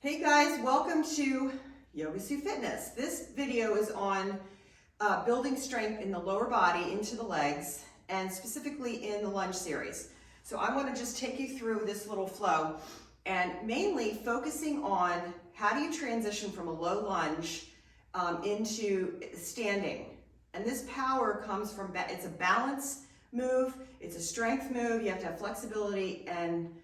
Hey guys, welcome to Yoga Sue Fitness. This video is on building strength in the lower body into the legs and specifically in the lunge series. So I want to just take you through this little flow and mainly focusing on how do you transition from a low lunge into standing. And this power comes from, it's a balance move, it's a strength move, you have to have flexibility and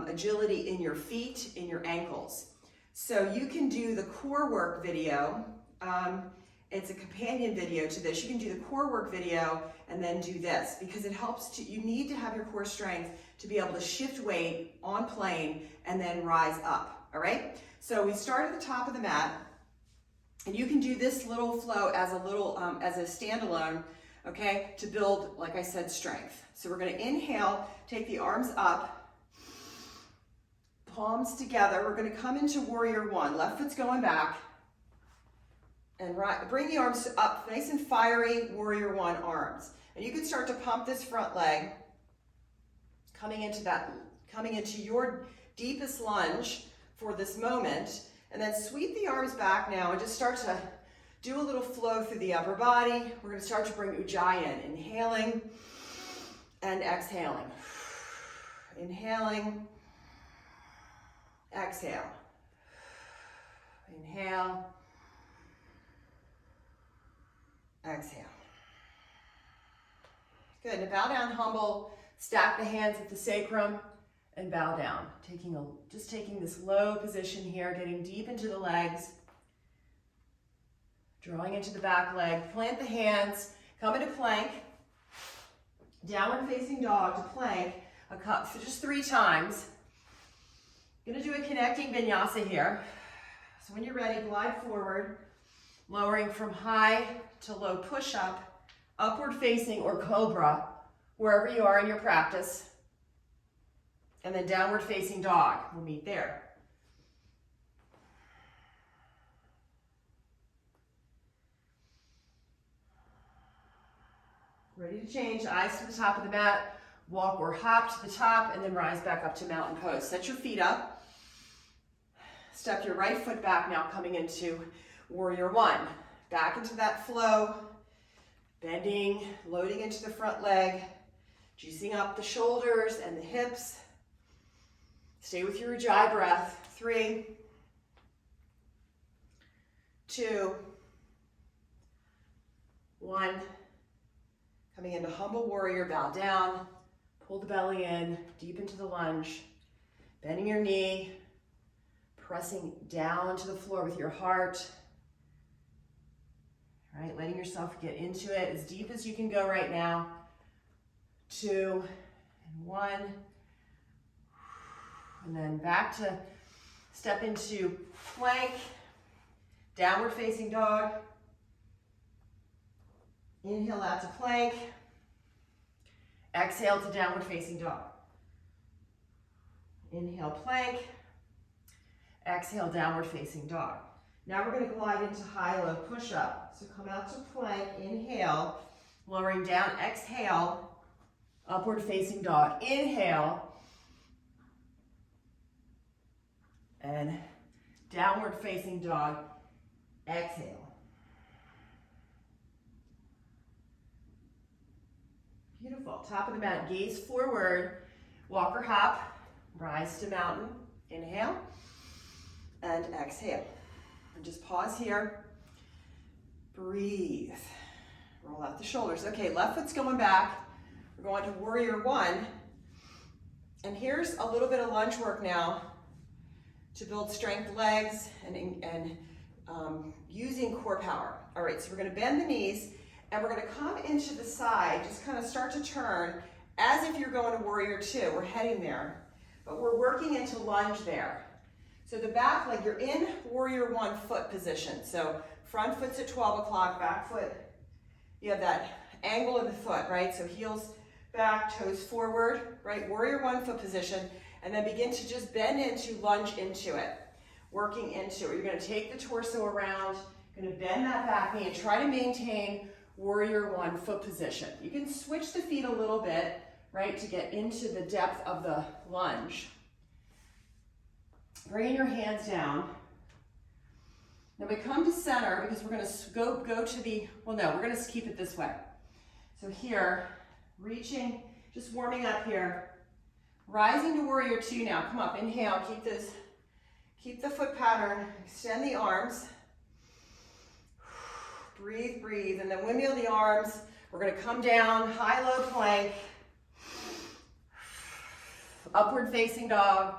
agility in your feet, in your ankles. So you can do the core work video. It's a companion video to this. You can do the core work video and then do this because it helps to, you need to have your core strength to be able to shift weight on plane and then rise up, all right? So we start at the top of the mat and you can do this little flow as a little, as a standalone, okay, to build, like I said, strength. So we're gonna inhale, take the arms up, palms together. We're gonna come into warrior one. Left foot's going back. And right, bring the arms up, nice and fiery, warrior one arms. And you can start to pump this front leg, coming into your deepest lunge for this moment. And then sweep the arms back now and just start to do a little flow through the upper body. We're gonna start to bring Ujjayi in. Inhaling and exhaling. Inhaling, exhale. Inhale, exhale. Good, now bow down, humble, stack the hands at the sacrum and bow down. Just taking this low position here, getting deep into the legs, drawing into the back leg, plant the hands, come into plank, downward facing dog to plank, just 3 times. Gonna do a connecting vinyasa here. So when you're ready, glide forward, lowering from high to low push-up, upward facing or cobra, wherever you are in your practice. And then downward facing dog, we'll meet there. Ready to change, eyes to the top of the mat, walk or hop to the top, and then rise back up to mountain pose. Set your feet up. Step your right foot back now, coming into warrior one. Back into that flow, bending, loading into the front leg, juicing up the shoulders and the hips. Stay with your Ujjayi breath. 3, 2, 1. Coming into humble warrior, bow down, pull the belly in, deep into the lunge, bending your knee, pressing down to the floor with your heart. All right, letting yourself get into it as deep as you can go right now. 2 and 1. And then back to step into plank, downward facing dog. Inhale out to plank. Exhale to downward facing dog. Inhale, plank. Exhale, downward facing dog. Now we're going to glide into high-low push-up. So come out to plank, inhale, lowering down, exhale, upward facing dog. Inhale, and downward facing dog, exhale. Beautiful. Top of the mat, gaze forward, walk or hop, rise to mountain. Inhale and exhale. And just pause here. Breathe. Roll out the shoulders. Okay, left foot's going back. We're going to warrior one. And here's a little bit of lunge work now to build strength legs and using core power. All right, so we're going to bend the knees and we're going to come into the side, just kind of start to turn as if you're going to warrior two. We're heading there, but we're working into lunge there. So the back leg, you're in warrior one foot position. So front foot's at 12 o'clock, back foot, you have that angle in the foot, right? So heels back, toes forward, right? Warrior one foot position, and then begin to just bend into, lunge into it, working into it. You're gonna take the torso around, gonna bend that back knee and try to maintain warrior one foot position. You can switch the feet a little bit, right, to get into the depth of the lunge. Bringing your hands down. Then we come to center because we're going to go to the, well no, we're going to keep it this way. So here, reaching, just warming up here. Rising to warrior two now. Come up, inhale, keep the foot pattern, extend the arms. Breathe, breathe, and then windmill the arms. We're going to come down, high-low plank, upward facing dog,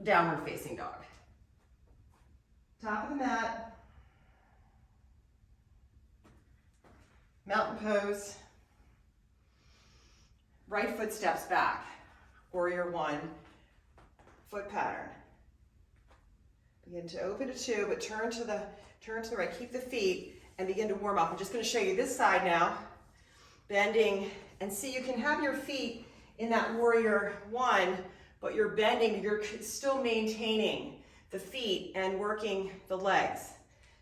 downward facing dog. Top of the mat, mountain pose, right foot steps back, warrior one, foot pattern. Begin to open to two, but turn to the right, keep the feet, and begin to warm up. I'm just going to show you this side now, bending, and see you can have your feet in that warrior one, but you're bending, you're still maintaining the feet and working the legs.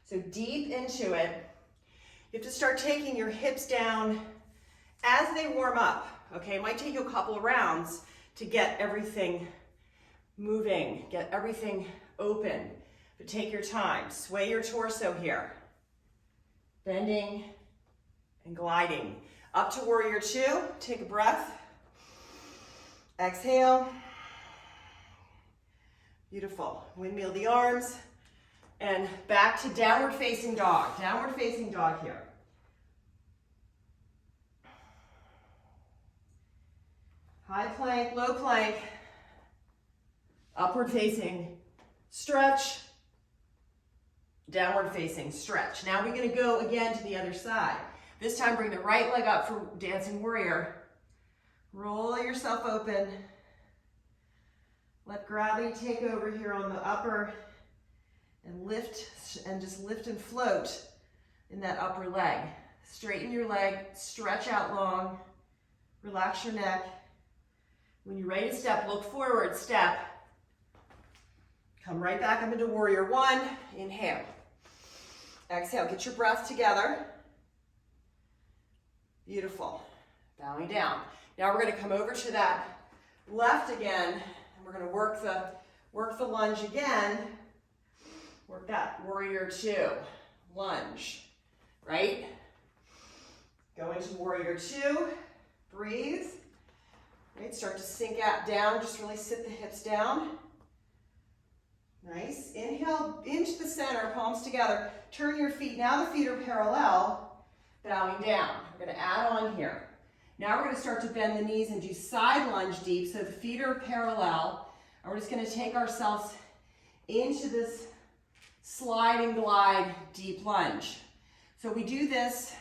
So deep into it. You have to start taking your hips down as they warm up, okay? It might take you a couple of rounds to get everything moving, get everything open, but take your time. Sway your torso here. Bending and gliding. Up to warrior two, take a breath. Exhale. Beautiful. Windmill the arms. And back to downward facing dog. Downward facing dog here. High plank, low plank. Upward facing stretch. Downward facing stretch. Now we're going to go again to the other side. This time bring the right leg up for dancing warrior. Roll yourself open. Let gravity take over here on the upper and lift, and just lift and float in that upper leg. Straighten your leg, stretch out long, relax your neck. When you're ready to step, look forward, step. Come right back up into warrior one. Inhale. Exhale, get your breath together. Beautiful. Bowing down. Now we're going to come over to that left again, and we're going to work the lunge again. Work that warrior two, lunge, right? Go into warrior two, breathe, right? Start to sink out down, just really sit the hips down. Nice. Inhale into the center, palms together. Turn your feet. Now the feet are parallel, bowing down. We're going to add on here. Now we're going to start to bend the knees and do side lunge deep, so the feet are parallel. And we're just going to take ourselves into this slide and glide deep lunge. So we do this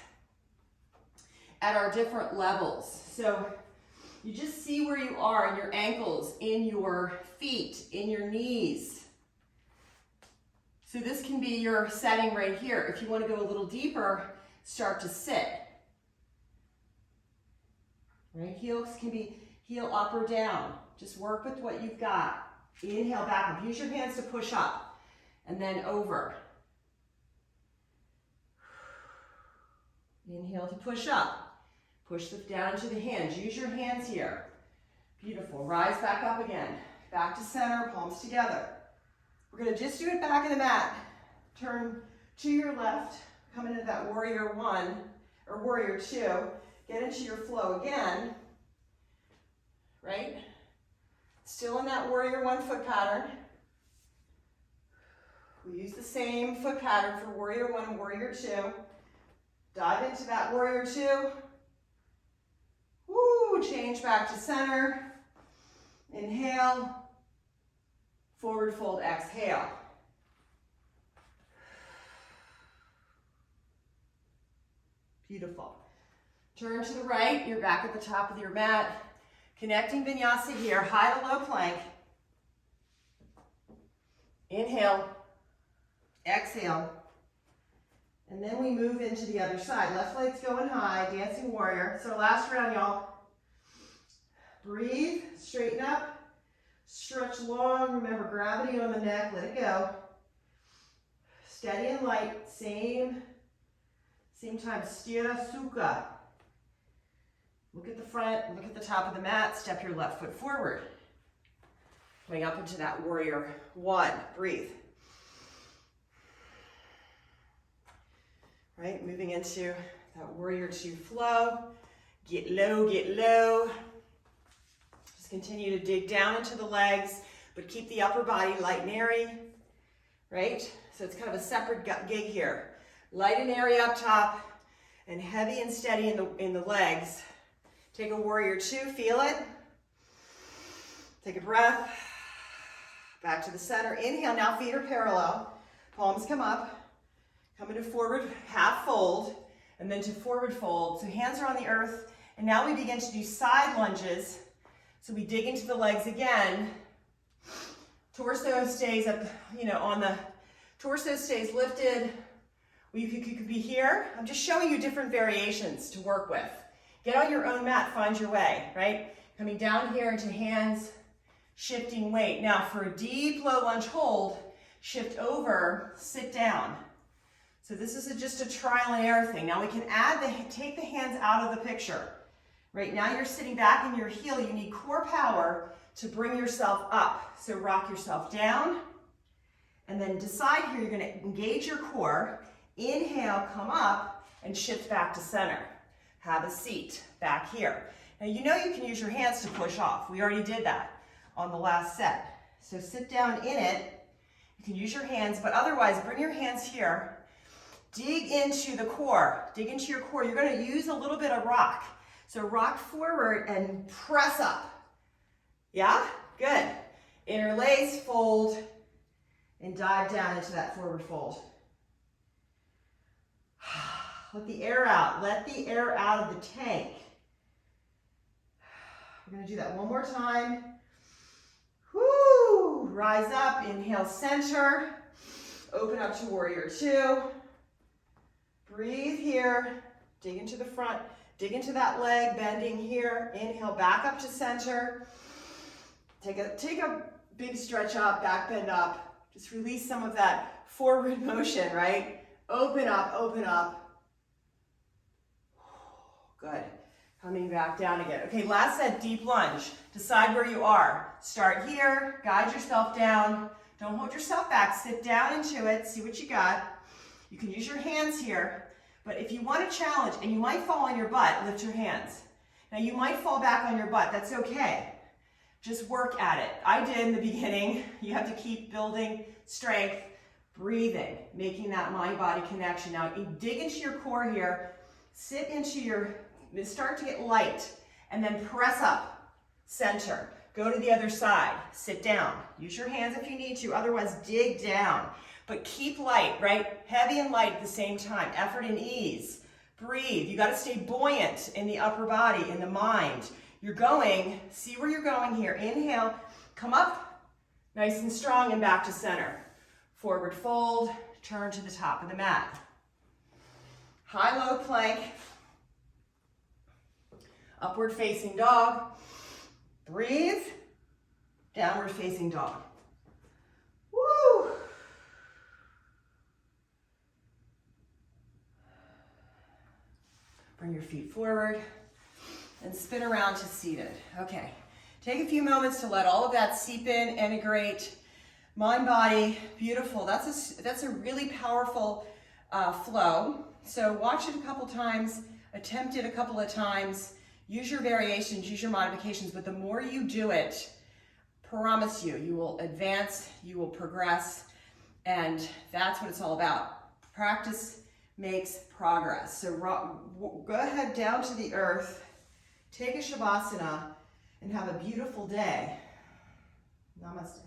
at our different levels. So you just see where you are in your ankles, in your feet, in your knees. So this can be your setting right here. If you want to go a little deeper, start to sit. Right? Heels can be heel up or down. Just work with what you've got. Inhale back up. Use your hands to push up and then over. Inhale to push up. Push them down into the hands. Use your hands here. Beautiful. Rise back up again. Back to center, palms together. We're going to just do it back in the mat. Turn to your left. Come into that warrior one or warrior two. Get into your flow again. Right? Still in that warrior one foot pattern. We use the same foot pattern for warrior one and warrior two. Dive into that warrior two. Woo, change back to center. Inhale. Forward fold, exhale. Beautiful. Turn to the right, you're back at the top of your mat. Connecting vinyasa here, high to low plank. Inhale, exhale. And then we move into the other side. Left leg's going high, dancing warrior. So last round, y'all. Breathe, straighten up. Stretch long, remember gravity on the neck, let it go. Steady and light, same time, stira sukha. Look at the front, look at the top of the mat, step your left foot forward. Coming up into that warrior one. Breathe. Right, moving into that warrior two flow. Get low, get low. Just continue to dig down into the legs, but keep the upper body light and airy, right? So it's kind of a separate gig here. Light and airy up top, and heavy and steady in the legs. Take a warrior two, feel it. Take a breath. Back to the center. Inhale, now feet are parallel. Palms come up. Come into forward half fold, and then to forward fold. So hands are on the earth, and now we begin to do side lunges. So we dig into the legs again. Torso stays up, on the torso stays lifted. You could be here. I'm just showing you different variations to work with. Get on your own mat, find your way, right? Coming down here into hands, shifting weight. Now for a deep low lunge hold, shift over, sit down. So this is just a trial and error thing. Now we can take the hands out of the picture. Right now you're sitting back in your heel. You need core power to bring yourself up. So rock yourself down, and then decide here, you're gonna engage your core. Inhale, come up, and shift back to center. Have a seat back here. Now you can use your hands to push off. We already did that on the last set. So sit down in it. You can use your hands, but otherwise bring your hands here. Dig into the core, dig into your core. You're gonna use a little bit of rock. So rock forward and press up. Yeah, good. Interlace, fold, and dive down into that forward fold. Let the air out, let the air out of the tank. We're gonna do that one more time. Whoo, rise up, inhale, center. Open up to warrior two. Breathe here, dig into the front, dig into that leg, bending here. Inhale, back up to center. Take a big stretch up, back bend up. Just release some of that forward motion, right? Open up, open up. Good. Coming back down again. Okay, last set, deep lunge. Decide where you are. Start here, guide yourself down. Don't hold yourself back, sit down into it, see what you got. You can use your hands here, but if you want a challenge, and you might fall on your butt, lift your hands. Now you might fall back on your butt, that's okay. Just work at it. I did in the beginning. You have to keep building strength, breathing, making that mind-body connection. Now you dig into your core here, sit into start to get light, and then press up, center. Go to the other side, sit down. Use your hands if you need to, otherwise dig down. But keep light, right? Heavy and light at the same time. Effort and ease. Breathe. You gotta stay buoyant in the upper body, in the mind. You're going, see where you're going here. Inhale, come up, nice and strong, and back to center. Forward fold, turn to the top of the mat. High-low plank. Upward facing dog. Breathe. Downward facing dog. Woo! Bring your feet forward and spin around to seated. Okay, take a few moments to let all of that seep in, integrate. Mind, body, beautiful. That's a really powerful flow. So watch it a couple times, attempt it a couple of times, use your variations, use your modifications, but the more you do it, promise you, you will advance, you will progress, and that's what it's all about. Practice makes progress. So go ahead down to the earth, take a Shavasana, and have a beautiful day. Namaste.